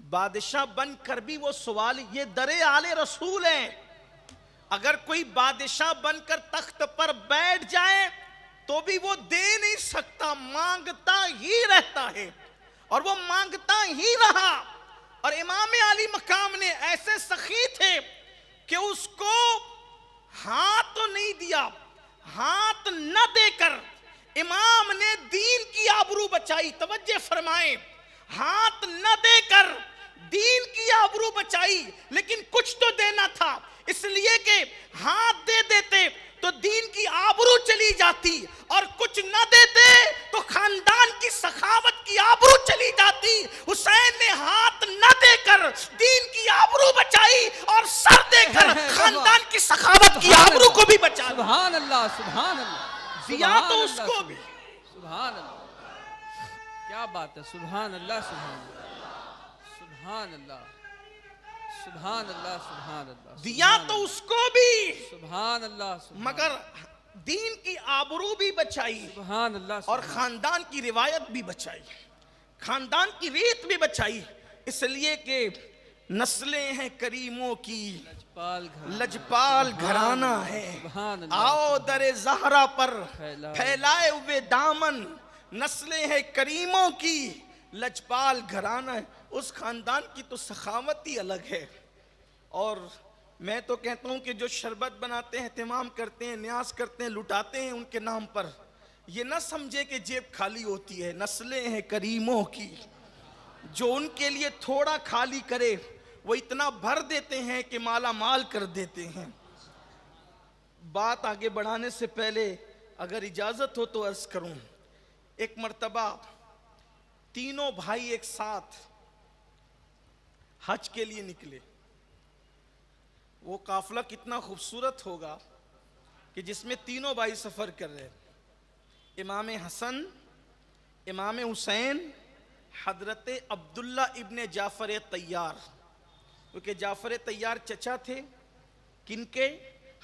بادشاہ بن کر بھی وہ سوال، یہ در آل رسول ہے، اگر کوئی بادشاہ بن کر تخت پر بیٹھ جائے تو بھی وہ دے نہیں سکتا، مانگتا ہی رہتا ہے، اور وہ مانگتا ہی رہا۔ اور امام علی مقام نے ایسے سخی تھے کہ اس کو ہاتھ تو نہیں دیا، ہاتھ نہ دے کر امام نے دین کی آبرو بچائی۔ توجہ فرمائیں، ہاتھ نہ دے کر دین کی آبرو بچائی، لیکن کچھ تو دینا تھا، اس لیے کہ ہاتھ دے دیتے تو دین کی آبرو چلی جاتی، اور کچھ نہ دیتے تو خاندان کی سخاوت کی آبرو چلی جاتی۔ حسین نے ہاتھ نہ دے کر دین کی آبرو بچائی، اور سر دے کر خاندان کی سخاوت کی آبرو کو بھی بچا۔ سبحان اللہ، سبحان اللہ، دیا تو اس کو بھی۔ سبحان اللہ، کیا بات ہے، سبحان اللہ، سبحان اللہ، سبحان اللہ، سبحان اللہ، سبحان اللہ، دیا تو اس کو بھی، سبحان اللہ، مگر دین کی آبرو بھی بچائی، سبحان اللہ، اور خاندان کی روایت بھی بچائی، خاندان کی ریت بھی بچائی، اس لیے کہ نسلیں ہیں کریموں کی، لجپال گھرانہ ہے، آؤ در زہرا پر پھیلائے ہوئے دامن، نسلیں ہیں کریموں کی، لجپال گھرانہ ہے۔ اس خاندان کی تو سخاوت ہی الگ ہے۔ اور میں تو کہتا ہوں کہ جو شربت بناتے ہیں، اہتمام کرتے ہیں، نیاز کرتے ہیں، لٹاتے ہیں ان کے نام پر، یہ نہ سمجھے کہ جیب خالی ہوتی ہے، نسلیں ہیں کریموں کی، جو ان کے لیے تھوڑا خالی کرے وہ اتنا بھر دیتے ہیں کہ مالا مال کر دیتے ہیں۔ بات آگے بڑھانے سے پہلے اگر اجازت ہو تو عرض کروں، ایک مرتبہ تینوں بھائی ایک ساتھ حج کے لیے نکلے۔ وہ قافلہ کتنا خوبصورت ہوگا کہ جس میں تینوں بھائی سفر کر رہے، امام حسن، امام حسین، حضرت عبداللہ ابن جعفر طیار، کیونکہ جعفر طیار چچا تھے کن کے؟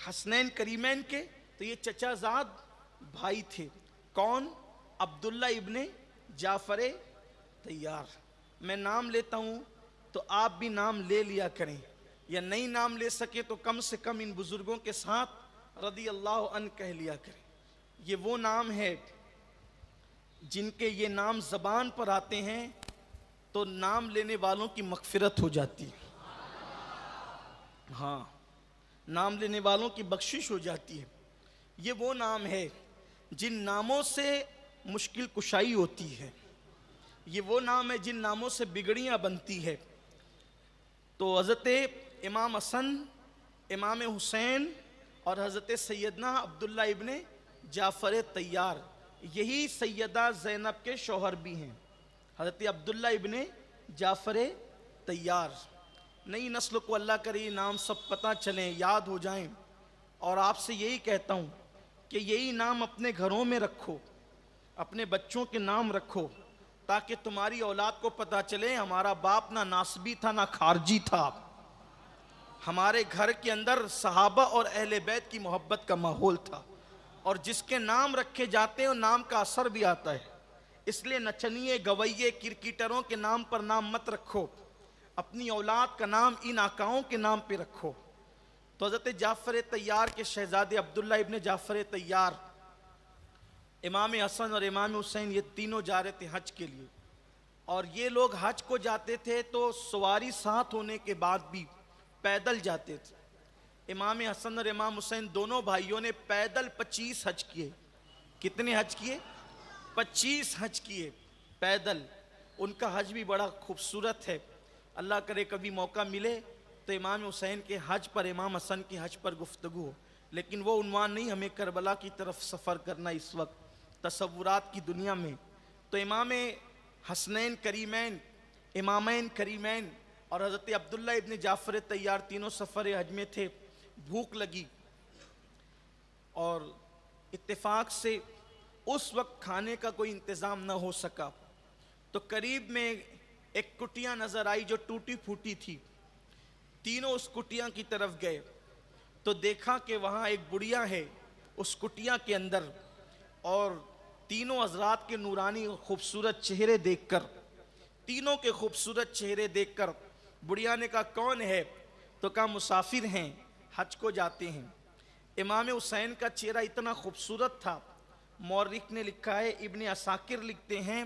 حسنین کریمین کے، تو یہ چچا زاد بھائی تھے۔ کون؟ عبداللہ ابن جعفر طیار۔ میں نام لیتا ہوں تو آپ بھی نام لے لیا کریں، یا نہیں نام لے سکے تو کم سے کم ان بزرگوں کے ساتھ رضی اللہ عنہ کہہ لیا کریں۔ یہ وہ نام ہے جن کے یہ نام زبان پر آتے ہیں تو نام لینے والوں کی مغفرت ہو جاتی ہے، ہاں، نام لینے والوں کی بخشش ہو جاتی ہے۔ یہ وہ نام ہے جن ناموں سے مشکل کشائی ہوتی ہے، یہ وہ نام ہے جن ناموں سے بگڑیاں بنتی ہے۔ تو حضرت امام حسن، امام حسین اور حضرت سیدنا عبداللہ ابن جعفر طیار، یہی سیدہ زینب کے شوہر بھی ہیں، حضرت عبداللہ ابن جعفر طیار۔ نئی نسل کو اللہ کرے نام سب پتہ چلیں، یاد ہو جائیں، اور آپ سے یہی کہتا ہوں کہ یہی نام اپنے گھروں میں رکھو، اپنے بچوں کے نام رکھو، تاکہ تمہاری اولاد کو پتہ چلے ہمارا باپ نہ ناسبی تھا نہ خارجی تھا، ہمارے گھر کے اندر صحابہ اور اہل بیت کی محبت کا ماحول تھا۔ اور جس کے نام رکھے جاتے ہیں نام کا اثر بھی آتا ہے، اس لیے نچنیے، گویے، کرکٹروں کے نام پر نام مت رکھو، اپنی اولاد کا نام ان آقاؤں کے نام پہ رکھو۔ تو حضرت جعفر طیار کے شہزادے عبداللہ ابن جعفر طیار، امام حسن اور امام حسین، یہ تینوں جا رہے تھے حج کے لیے، اور یہ لوگ حج کو جاتے تھے تو سواری ساتھ ہونے کے بعد بھی پیدل جاتے تھے۔ امام حسن اور امام حسین دونوں بھائیوں نے پیدل 25 حج کیے۔ کتنے حج کیے؟ 25 حج کیے پیدل۔ ان کا حج بھی بڑا خوبصورت ہے، اللہ کرے کبھی موقع ملے تو امام حسین کے حج پر، امام حسن کے حج پر گفتگو ہو، لیکن وہ عنوان نہیں، ہمیں کربلا کی طرف سفر کرنا اس وقت تصورات کی دنیا میں۔ تو امام حسنین کریمین، امامین کریمین اور حضرت عبداللہ ابن جعفر طیار تینوں سفر حج میں تھے۔ بھوک لگی اور اتفاق سے اس وقت کھانے کا کوئی انتظام نہ ہو سکا، تو قریب میں ایک کٹیا نظر آئی جو ٹوٹی پھوٹی تھی۔ تینوں اس کٹیا کی طرف گئے تو دیکھا کہ وہاں ایک بڑھیا ہے اس کٹیا کے اندر، اور تینوں حضرات کے نورانی خوبصورت چہرے دیکھ کر تینوں کے خوبصورت چہرے دیکھ کر بڑھیا نے کہا کون ہے؟ تو کہا مسافر ہیں، حج کو جاتے ہیں۔ امام حسین کا چہرہ اتنا خوبصورت تھا، مورخ نے لکھا ہے، ابن عساکر لکھتے ہیں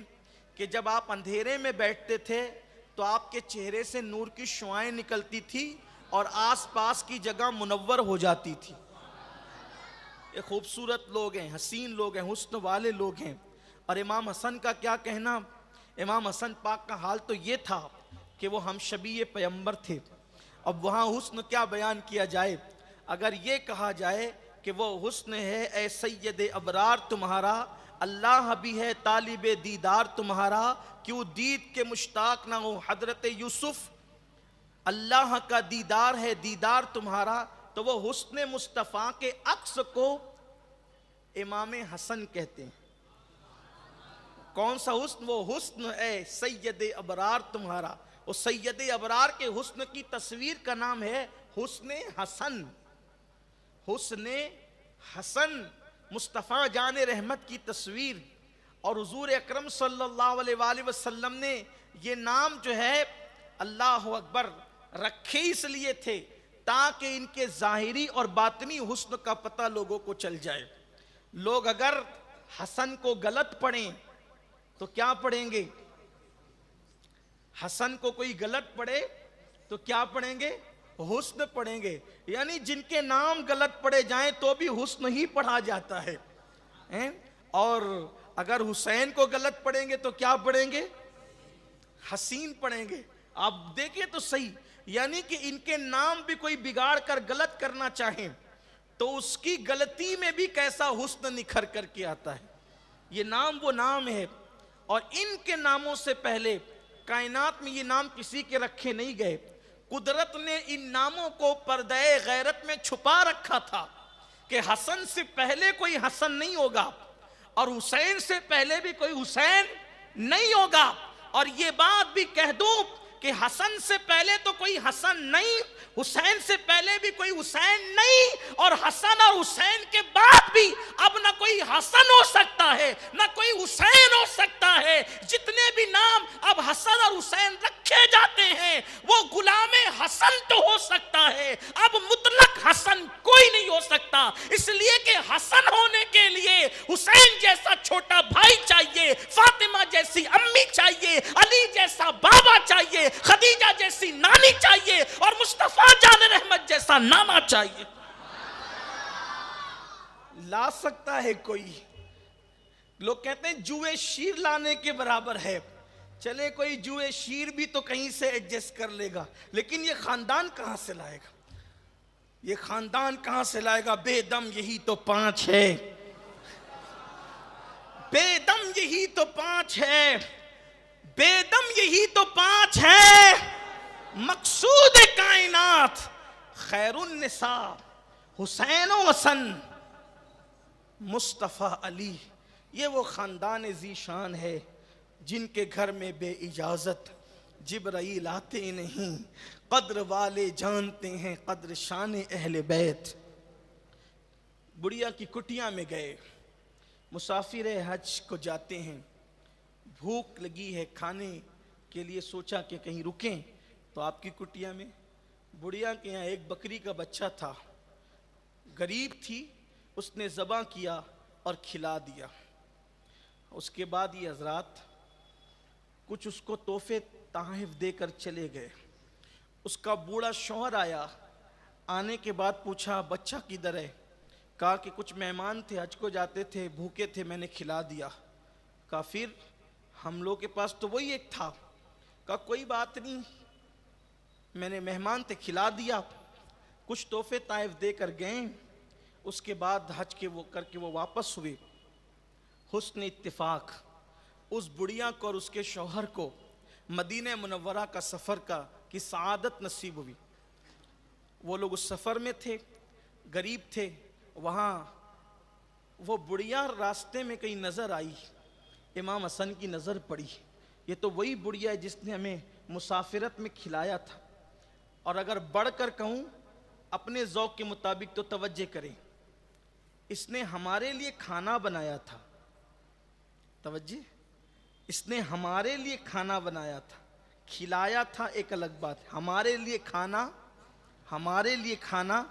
کہ جب آپ اندھیرے میں بیٹھتے تھے تو آپ کے چہرے سے نور کی شعائیں نکلتی تھی اور آس پاس کی جگہ منور ہو جاتی تھی۔ یہ خوبصورت لوگ ہیں، حسین لوگ ہیں، حسن والے لوگ ہیں۔ اور امام حسن کا کیا کہنا؟ امام حسن پاک کا حال تو یہ تھا کہ وہ ہم شبیہ پیغمبر تھے۔ اب وہاں حسن کیا بیان کیا جائے؟ اگر یہ کہا جائے کہ وہ حسن ہے اے سید ابرار تمہارا، اللہ بھی ہے طالب دیدار تمہارا، کیوں دید کے مشتاق نہ ہو حضرت یوسف، اللہ کا دیدار ہے دیدار تمہارا۔ تو وہ حسن مصطفیٰ کے عکس کو امام حسن کہتے ہیں۔ کون سا حسن؟ وہ حسن اے سید ابرار تمہارا۔ وہ سید ابرار کے حسن کی تصویر کا نام ہے حسن حسن۔ حسن حسن مصطفیٰ جان رحمت کی تصویر۔ اور حضور اکرم صلی اللہ علیہ وآلہ وسلم نے یہ نام جو ہے اللہ اکبر رکھے اس لیے تھے تاکہ ان کے ظاہری اور باطنی حسن کا پتہ لوگوں کو چل جائے۔ لوگ اگر حسن کو غلط پڑھیں تو کیا پڑھیں گے؟ حسن کو کوئی غلط پڑھے تو کیا پڑھیں گے؟ حسن پڑھیں گے۔ یعنی جن کے نام غلط پڑھے جائیں تو بھی حسن ہی پڑھا جاتا ہے۔ اور اگر حسین کو غلط پڑھیں گے تو کیا پڑھیں گے؟ حسین پڑھیں گے۔ آپ دیکھیں تو صحیح، یعنی کہ ان کے نام بھی کوئی بگاڑ کر غلط کرنا چاہیں تو اس کی غلطی میں بھی کیسا حسن نکھر کر کے آتا ہے۔ یہ نام وہ نام ہے، اور ان کے ناموں سے پہلے کائنات میں یہ نام کسی کے رکھے نہیں گئے۔ قدرت نے ان ناموں کو پردہ غیرت میں چھپا رکھا تھا کہ حسن سے پہلے کوئی حسن نہیں ہوگا اور حسین سے پہلے بھی کوئی حسین نہیں ہوگا۔ اور یہ بات بھی کہہ دوں کہ حسن سے پہلے تو کوئی حسن نہیں، حسین سے پہلے بھی کوئی حسین نہیں، اور حسن اور حسین کے بعد بھی اب نہ کوئی حسن ہو سکتا ہے نہ کوئی حسین ہو سکتا ہے۔ جتنے بھی نام اب حسن اور حسین رکھے جاتے ہیں وہ غلام حسن تو ہو سکتا ہے، اب مطلق حسن کوئی نہیں ہو سکتا، اس لیے کہ حسن ہونے کے لیے حسین جیسا چھوٹا بھائی چاہیے، فاطمہ جیسی امی چاہیے، علی جیسا بابا چاہیے، خدیجہ جیسی نانی چاہیے، اور مصطفیٰ جان رحمت جیسا نانا چاہیے۔ لا سکتا ہے کوئی؟ لوگ کہتے ہیں جوئے شیر لانے کے برابر ہے۔ چلے کوئی جوئے شیر بھی تو کہیں سے ایڈجسٹ کر لے گا، لیکن یہ خاندان کہاں سے لائے گا؟ یہ خاندان کہاں سے لائے گا؟ بے دم یہی تو پانچ ہے، بے دم یہی تو پانچ ہے، بے دم یہی تو پانچ ہے، مقصود کائنات خیر النساء حسین و حسن مصطفیٰ علی۔ یہ وہ خاندان ذی شان ہے جن کے گھر میں بے اجازت جبرائیل آتے نہیں، قدر والے جانتے ہیں قدر شان اہل بیت۔ بڑھیا کی کٹیا میں گئے، مسافر حج کو جاتے ہیں، بھوک لگی ہے کھانے کے لیے، سوچا کہ کہیں رکیں، تو آپ کی کٹیا میں بڑھیا کے یہاں ایک بکری کا بچہ تھا، غریب تھی، اس نے ذبح کیا اور کھلا دیا۔ اس کے بعد یہ حضرات کچھ اس کو تحفے تحائف دے کر چلے گئے۔ اس کا بوڑھا شوہر آیا، آنے کے بعد پوچھا بچہ کدھر ہے؟ کہا کہ کچھ مہمان تھے، حج کو جاتے تھے، بھوکے تھے، میں نے کھلا دیا۔ کہا پھر ہم لوگ کے پاس تو وہی ایک تھا۔ کہا کوئی بات نہیں، میں نے مہمان تھے کھلا دیا۔ کچھ تحفے تحائف دے کر گئے، اس کے بعد حج کے وہ کر کے وہ واپس ہوئے۔ حسن اتفاق اس بڑھیا کو اور اس کے شوہر کو مدینہ منورہ کا سفر کی سعادت نصیب ہوئی۔ وہ لوگ اس سفر میں تھے، غریب تھے، وہاں وہ بڑھیا راستے میں کہیں نظر آئی، امام حسن کی نظر پڑی، یہ تو وہی بڑھیا ہے جس نے ہمیں مسافرت میں کھلایا تھا۔ اور اگر بڑھ کر کہوں اپنے ذوق کے مطابق تو توجہ کریں، اس نے ہمارے لیے کھانا بنایا تھا، توجہ، اس نے ہمارے لیے کھانا بنایا تھا، کھلایا تھا ایک الگ بات، ہمارے لیے کھانا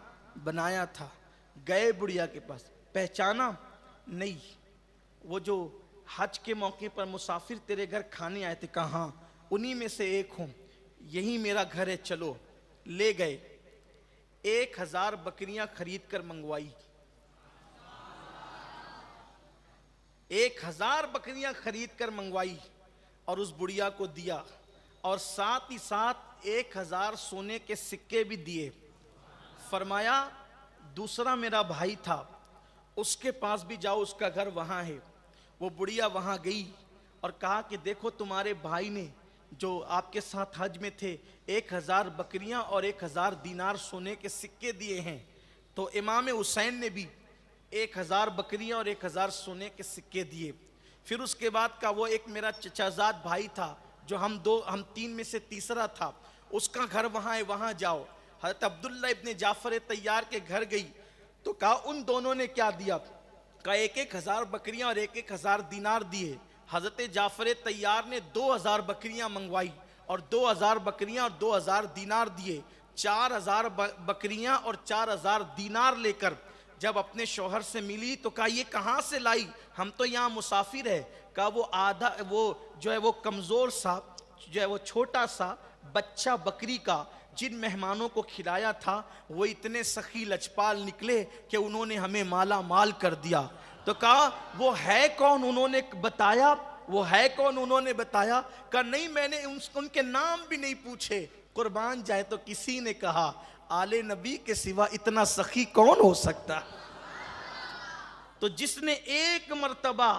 بنایا تھا۔ گئے بڑھیا کے پاس، پہچانا نہیں، وہ جو حج کے موقع پر مسافر تیرے گھر کھانے آئے تھے، کہاں؟ انہی میں سے ایک ہوں، یہی میرا گھر ہے، چلو۔ لے گئے، 1000 بکریاں خرید کر منگوائی، 1000 بکریاں خرید کر منگوائی اور اس بڑھیا کو دیا، اور ساتھ ہی ساتھ 1000 سونے کے سکے بھی دیے۔ فرمایا دوسرا میرا بھائی تھا، اس کے پاس بھی جاؤ، اس کا گھر وہاں ہے۔ وہ بڑھیا وہاں گئی اور کہا کہ دیکھو تمہارے بھائی نے جو آپ کے ساتھ حج میں تھے 1000 بکریاں اور 1000 دینار سونے کے سکے دیے ہیں۔ تو امام حسین نے بھی 1000 بکریاں اور 1000 سونے کے سکے دیے۔ پھر اس کے بعد کا وہ ایک میرا چچا زاد بھائی تھا جو ہم 3 میں سے تیسرا تھا، اس کا گھر وہاں ہے، وہاں جاؤ۔ حضرت عبداللہ ابن جعفر طیار کے گھر گئی تو کہا ان دونوں نے کیا دیا؟ کہا 1000 بکریاں اور 1000 دینار دیے۔ حضرت جعفر طیار نے 2000 بکریاں منگوائی اور 2000 بکریاں اور 2000 دینار دیے۔ 4000 بکریاں اور 4000 دینار لے کر جب اپنے شوہر سے ملی تو کہا یہ کہاں سے لائی؟ ہم تو یہاں مسافر ہے۔ کہا وہ جو ہے وہ کمزور سا، جو ہے وہ چھوٹا سا بچہ بکری کا جن مہمانوں کو کھلایا تھا وہ اتنے سخی لچپال نکلے کہ انہوں نے ہمیں مالا مال کر دیا۔ تو کہا وہ ہے کون؟ انہوں نے بتایا، وہ ہے کون؟ انہوں نے بتایا۔ کہا نہیں میں نے ان کے نام بھی نہیں پوچھے، قربان جائے تو کسی نے کہا آل نبی کے سوا اتنا سخی کون ہو سکتا؟ تو جس نے ایک مرتبہ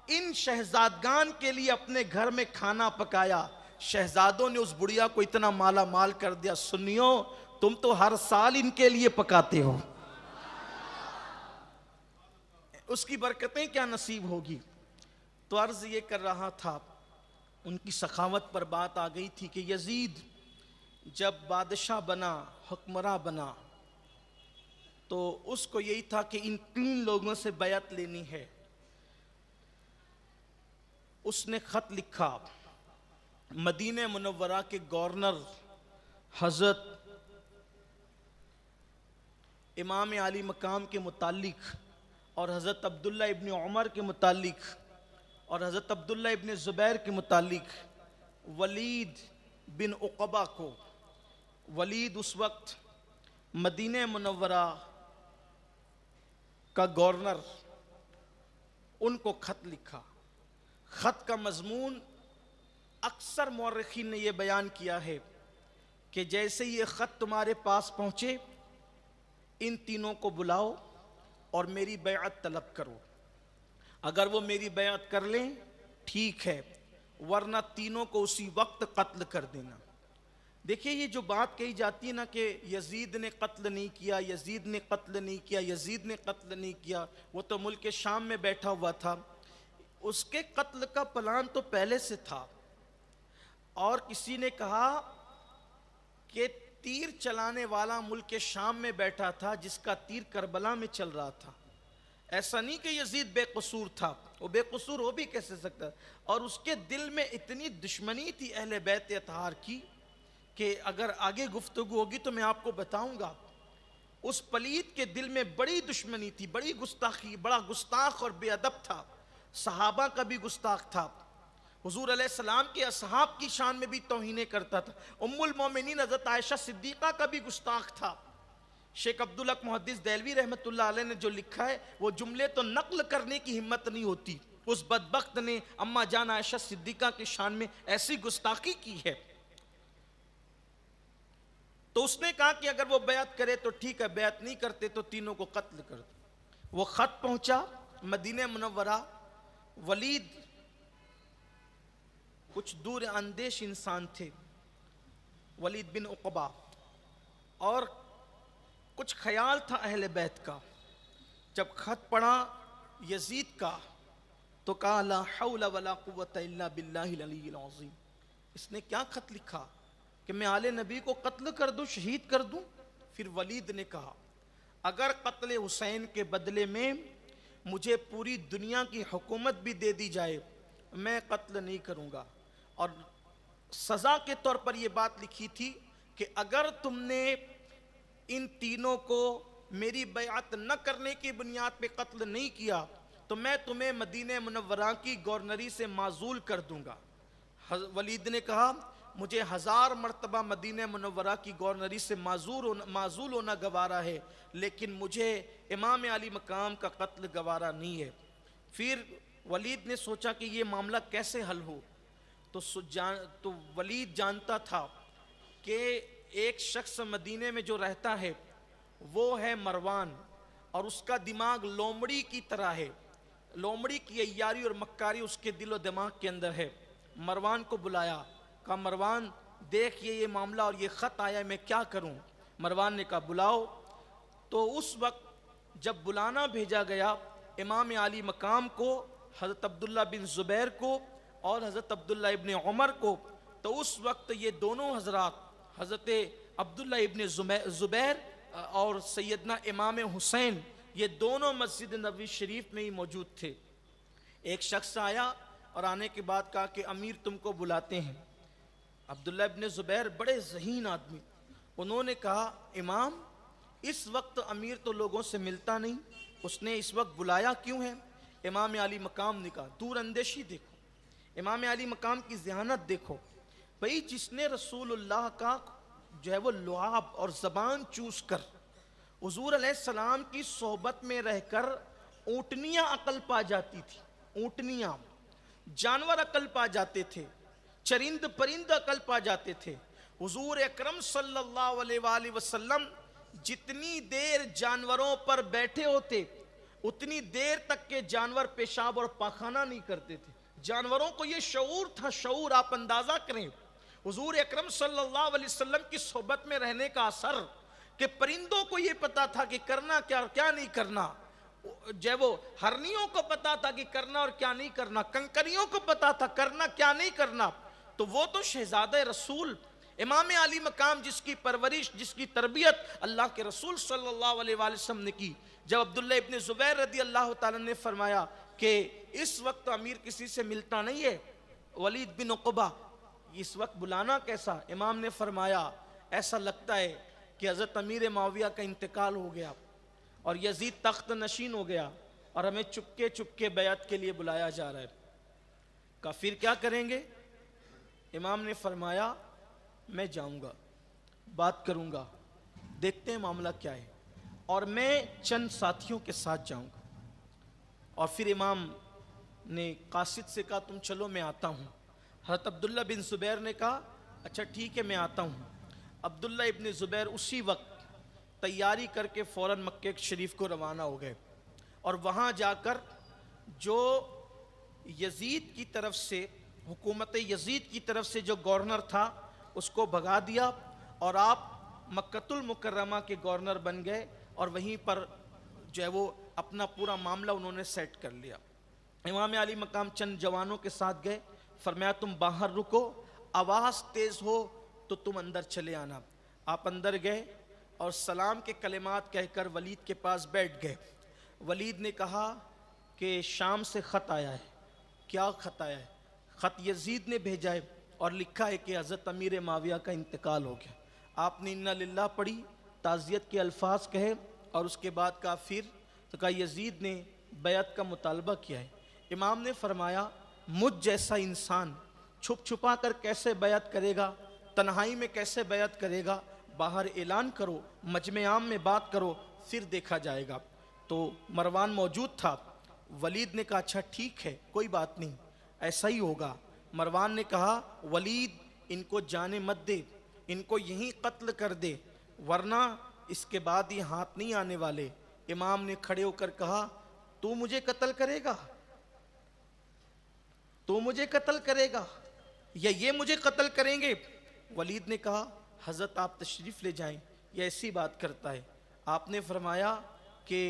ان شہزادگان کے لیے اپنے گھر میں کھانا پکایا، شہزادوں نے اس بڑھیا کو اتنا مالا مال کر دیا۔ سنیو تم تو ہر سال ان کے لیے پکاتے ہو، اس کی برکتیں کیا نصیب ہوگی؟ تو عرض یہ کر رہا تھا، ان کی سخاوت پر بات آ گئی تھی کہ یزید جب بادشاہ بنا، حکمراں بنا، تو اس کو یہی تھا کہ ان 3 لوگوں سے بیعت لینی ہے۔ اس نے خط لکھا مدینہ منورہ کے گورنر حضرت امام علی مقام کے متعلق اور حضرت عبداللہ ابن عمر کے متعلق اور حضرت عبداللہ ابن زبیر کے متعلق ولید بن عقبہ کو، ولید اس وقت مدینہ منورہ کا گورنر، ان کو خط لکھا۔ خط کا مضمون اکثر مورخین نے یہ بیان کیا ہے کہ جیسے یہ خط تمہارے پاس پہنچے ان تینوں کو بلاؤ اور میری بیعت طلب کرو، اگر وہ میری بیعت کر لیں ٹھیک ہے، ورنہ تینوں کو اسی وقت قتل کر دینا۔ دیکھیے یہ جو بات کہی جاتی ہے نا کہ یزید نے قتل نہیں کیا، یزید نے قتل نہیں کیا، یزید نے قتل نہیں کیا، وہ تو ملک شام میں بیٹھا ہوا تھا، اس کے قتل کا پلان تو پہلے سے تھا۔ اور کسی نے کہا کہ تیر چلانے والا ملک شام میں بیٹھا تھا جس کا تیر کربلا میں چل رہا تھا، ایسا نہیں کہ یزید بے قصور تھا، وہ بے قصور ہو بھی کیسے سکتا؟ اور اس کے دل میں اتنی دشمنی تھی اہل بیت اطہار کی کہ اگر آگے گفتگو ہوگی تو میں آپ کو بتاؤں گا، اس پلید کے دل میں بڑی دشمنی تھی، بڑی گستاخی، بڑا گستاخ اور بے ادب تھا، صحابہ کا بھی گستاخ تھا، حضور علیہ السلام کے اصحاب کی شان میں بھی توہینیں کرتا تھا، ام المومنین حضرت عائشہ صدیقہ کا بھی گستاخ تھا۔ شیخ عبدالحق محدث دہلوی رحمۃ اللہ علیہ نے جو لکھا ہے وہ جملے تو نقل کرنے کی ہمت نہیں ہوتی، اس بدبخت نے اما جان عائشہ صدیقہ کی شان میں ایسی گستاخی کی ہے۔ تو اس نے کہا کہ اگر وہ بیعت کرے تو ٹھیک ہے، بیعت نہیں کرتے تو تینوں کو قتل کر دو۔ وہ خط پہنچا مدینہ منورہ، ولید کچھ دور اندیش انسان تھے، ولید بن عقبہ، اور کچھ خیال تھا اہل بیت کا۔ جب خط پڑھا یزید کا تو کہا لا حول ولا قوت الا باللہ العلی العظیم۔ اس نے کیا خط لکھا کہ میں آل نبی کو قتل کر دوں، شہید کر دوں؟ پھر ولید نے کہا اگر قتل حسین کے بدلے میں مجھے پوری دنیا کی حکومت بھی دے دی جائے میں قتل نہیں کروں گا. اور سزا کے طور پر یہ بات لکھی تھی کہ اگر تم نے ان تینوں کو میری بیعت نہ کرنے کی بنیاد پہ قتل نہیں کیا تو میں تمہیں مدینہ منورہ کی گورنری سے معزول کر دوں گا. ولید نے کہا مجھے 1000 مرتبہ مدینہ منورہ کی گورنری سے معزول ہونا گوارا ہے، لیکن مجھے امام علی مقام کا قتل گوارا نہیں ہے. پھر ولید نے سوچا کہ یہ معاملہ کیسے حل ہو. تو ولید جانتا تھا کہ ایک شخص مدینے میں جو رہتا ہے وہ ہے مروان، اور اس کا دماغ لومڑی کی طرح ہے. لومڑی کی عیاری اور مکاری اس کے دل و دماغ کے اندر ہے. مروان کو بلایا، کہا مروان دیکھ یہ معاملہ اور یہ خط آیا، میں کیا کروں؟ مروان نے کہا بلاؤ. تو اس وقت جب بلانا بھیجا گیا امام علی مقام کو، حضرت عبداللہ بن زبیر کو اور حضرت عبداللہ ابن عمر کو، تو اس وقت یہ دونوں حضرات حضرت عبداللہ ابن زبیر اور سیدنا امام حسین یہ دونوں مسجد نبوی شریف میں ہی موجود تھے. ایک شخص آیا اور آنے کے بعد کہا کہ امیر تم کو بلاتے ہیں. عبداللہ ابن زبیر بڑے ذہین آدمی، انہوں نے کہا امام اس وقت امیر تو لوگوں سے ملتا نہیں، اس نے اس وقت بلایا کیوں ہے؟ امام علی مقام نے کہا دور اندیشی دیکھو، امام علی مقام کی ذہانت دیکھو. بھئی جس نے رسول اللہ کا جو ہے وہ لعاب اور زبان چوس کر حضور علیہ السلام کی صحبت میں رہ کر اونٹنیاں عقل پا جاتی تھی، اونٹنیاں جانور عقل پا جاتے تھے، چرند پرند عقل پا جاتے تھے. حضور اکرم صلی اللہ علیہ وآلہ وسلم جتنی دیر جانوروں پر بیٹھے ہوتے اتنی دیر تک کے جانور پیشاب اور پاخانہ نہیں کرتے تھے. جانوروں کو یہ شعور تھا، شعور آپ اندازہ کریں حضور اکرم صلی اللہ علیہ وسلم کی صحبت میں رہنے کا اثر کہ پرندوں کو یہ پتا تھا کہ کرنا کیا نہیں کرنا، جو وہ ہرنیوں کو پتا تھا کہ کرنا اور کیا نہیں کرنا، کنکریوں کو پتا تھا کرنا کیا نہیں کرنا. تو وہ تو شہزادہ رسول امام علی مقام جس کی پرورش جس کی تربیت اللہ کے رسول صلی اللہ علیہ وآلہ وسلم نے کی. جب عبداللہ ابن زبیر رضی اللہ تعالیٰ نے فرمایا کہ اس وقت امیر کسی سے ملتا نہیں ہے، ولید بن عقبہ اس وقت بلانا کیسا؟ امام نے فرمایا ایسا لگتا ہے کہ حضرت امیر معاویہ کا انتقال ہو گیا اور یزید تخت نشین ہو گیا اور ہمیں چپکے چپکے بیعت کے لیے بلایا جا رہا ہے. کہا پھر کیا کریں گے؟ امام نے فرمایا میں جاؤں گا، بات کروں گا، دیکھتے ہیں معاملہ کیا ہے، اور میں چند ساتھیوں کے ساتھ جاؤں گا. اور پھر امام نے قاصد سے کہا تم چلو میں آتا ہوں. حضرت عبداللہ بن زبیر نے کہا اچھا ٹھیک ہے میں آتا ہوں. عبداللہ ابن زبیر اسی وقت تیاری کر کے فوراً مکہ شریف کو روانہ ہو گئے، اور وہاں جا کر جو یزید کی طرف سے حکومت یزید کی طرف سے جو گورنر تھا اس کو بھگا دیا، اور آپ مکۃ المکرمہ کے گورنر بن گئے، اور وہیں پر جو ہے وہ اپنا پورا معاملہ انہوں نے سیٹ کر لیا. امام علی مقام چند جوانوں کے ساتھ گئے، فرمایا تم باہر رکو، آواز تیز ہو تو تم اندر چلے آنا. آپ اندر گئے اور سلام کے کلمات کہہ کر ولید کے پاس بیٹھ گئے. ولید نے کہا کہ شام سے خط آیا ہے. کیا خط آیا ہے؟ خط یزید نے بھیجا ہے اور لکھا ہے کہ حضرت امیر معاویہ کا انتقال ہو گیا. آپ نے انا للہ پڑھی، تعزیت کے الفاظ کہے، اور اس کے بعد کہا پھر؟ تو کہا یزید نے بیعت کا مطالبہ کیا ہے. امام نے فرمایا مجھ جیسا انسان چھپ چھپا کر کیسے بیعت کرے گا، تنہائی میں کیسے بیعت کرے گا؟ باہر اعلان کرو، مجمع عام میں بات کرو، پھر دیکھا جائے گا. تو مروان موجود تھا. ولید نے کہا اچھا ٹھیک ہے کوئی بات نہیں، ایسا ہی ہوگا. مروان نے کہا ولید ان کو جانے مت دے، ان کو یہیں قتل کر دے، ورنہ اس کے بعد یہ ہاتھ نہیں آنے والے. امام نے کھڑے ہو کر کہا تو مجھے قتل کرے گا؟ تو مجھے قتل کرے گا یا یہ مجھے قتل کریں گے؟ ولید نے کہا حضرت آپ تشریف لے جائیں، یہ ایسی بات کرتا ہے. آپ نے فرمایا کہ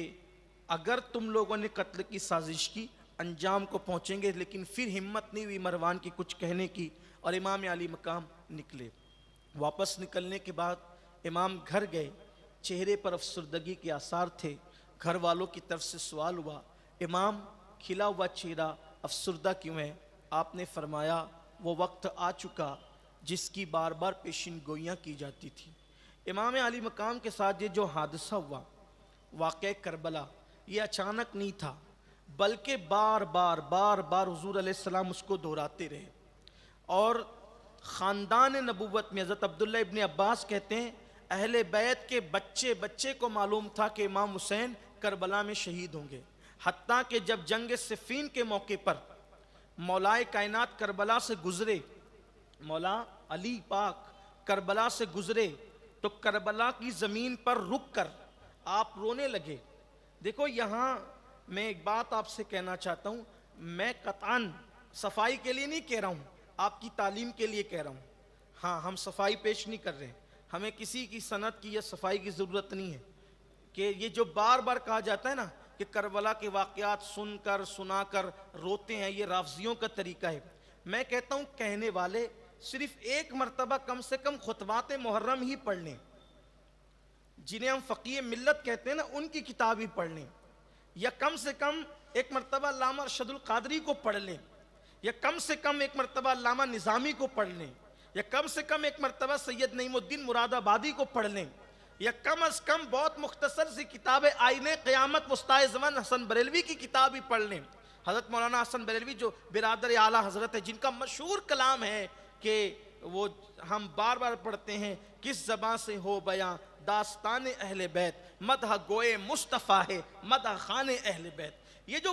اگر تم لوگوں نے قتل کی سازش کی انجام کو پہنچیں گے. لیکن پھر ہمت نہیں ہوئی مروان کی کچھ کہنے کی، اور امام علی مقام نکلے. واپس نکلنے کے بعد امام گھر گئے، چہرے پر افسردگی کے آثار تھے. گھر والوں کی طرف سے سوال ہوا امام کھلا ہوا چہرہ افسردہ کیوں ہے؟ آپ نے فرمایا وہ وقت آ چکا جس کی بار بار پیشین گوئیاں کی جاتی تھی۔ امام علی مقام کے ساتھ یہ جو حادثہ ہوا، واقعہ کربلا، یہ اچانک نہیں تھا، بلکہ بار بار حضور علیہ السلام اس کو دہراتے رہے۔ اور خاندان نبوت میں حضرت عبداللہ ابن عباس کہتے ہیں اہل بیت کے بچے کو معلوم تھا کہ امام حسین کربلا میں شہید ہوں گے، حتیٰ کہ جب جنگ صفین کے موقع پر مولائے کائنات کربلا سے گزرے، مولا علی پاک کربلا سے گزرے تو کربلا کی زمین پر رک کر آپ رونے لگے۔ دیکھو یہاں میں ایک بات آپ سے کہنا چاہتا ہوں، میں قطعاً صفائی کے لیے نہیں کہہ رہا ہوں، آپ کی تعلیم کے لیے کہہ رہا ہوں۔ ہاں ہم صفائی پیش نہیں کر رہے ہیں، ہمیں کسی کی صنعت کی یا صفائی کی ضرورت نہیں ہے کہ یہ جو بار بار کہا جاتا ہے نا کہ کربلا کے واقعات سن کر سنا کر روتے ہیں، یہ رافضیوں کا طریقہ ہے۔ میں کہتا ہوں کہنے والے صرف ایک مرتبہ کم سے کم خطبات محرم ہی پڑھ لیں، جنہیں ہم فقیہ ملت کہتے ہیں نا، ان کی کتاب ہی پڑھ لیں، یا کم سے کم ایک مرتبہ علامہ ارشد القادری کو پڑھ لیں، یا کم سے کم ایک مرتبہ علامہ نظامی کو پڑھ لیں، یا کم سے کم ایک مرتبہ سید نعیم الدین مراد آبادی کو پڑھ لیں، یا کم از کم بہت مختصر سی کتاب آئین قیامت وسطائے زمان حسن بریلوی کی کتاب ہی پڑھ لیں۔ حضرت مولانا حسن بریلوی جو برادر اعلیٰ حضرت ہے، جن کا مشہور کلام ہے کہ وہ ہم بار بار پڑھتے ہیں، کس زبان سے ہو بیاں داستان اہل بیت، مدح گوئے مصطفیٰ ہے مدح خان اہل بیت۔ یہ جو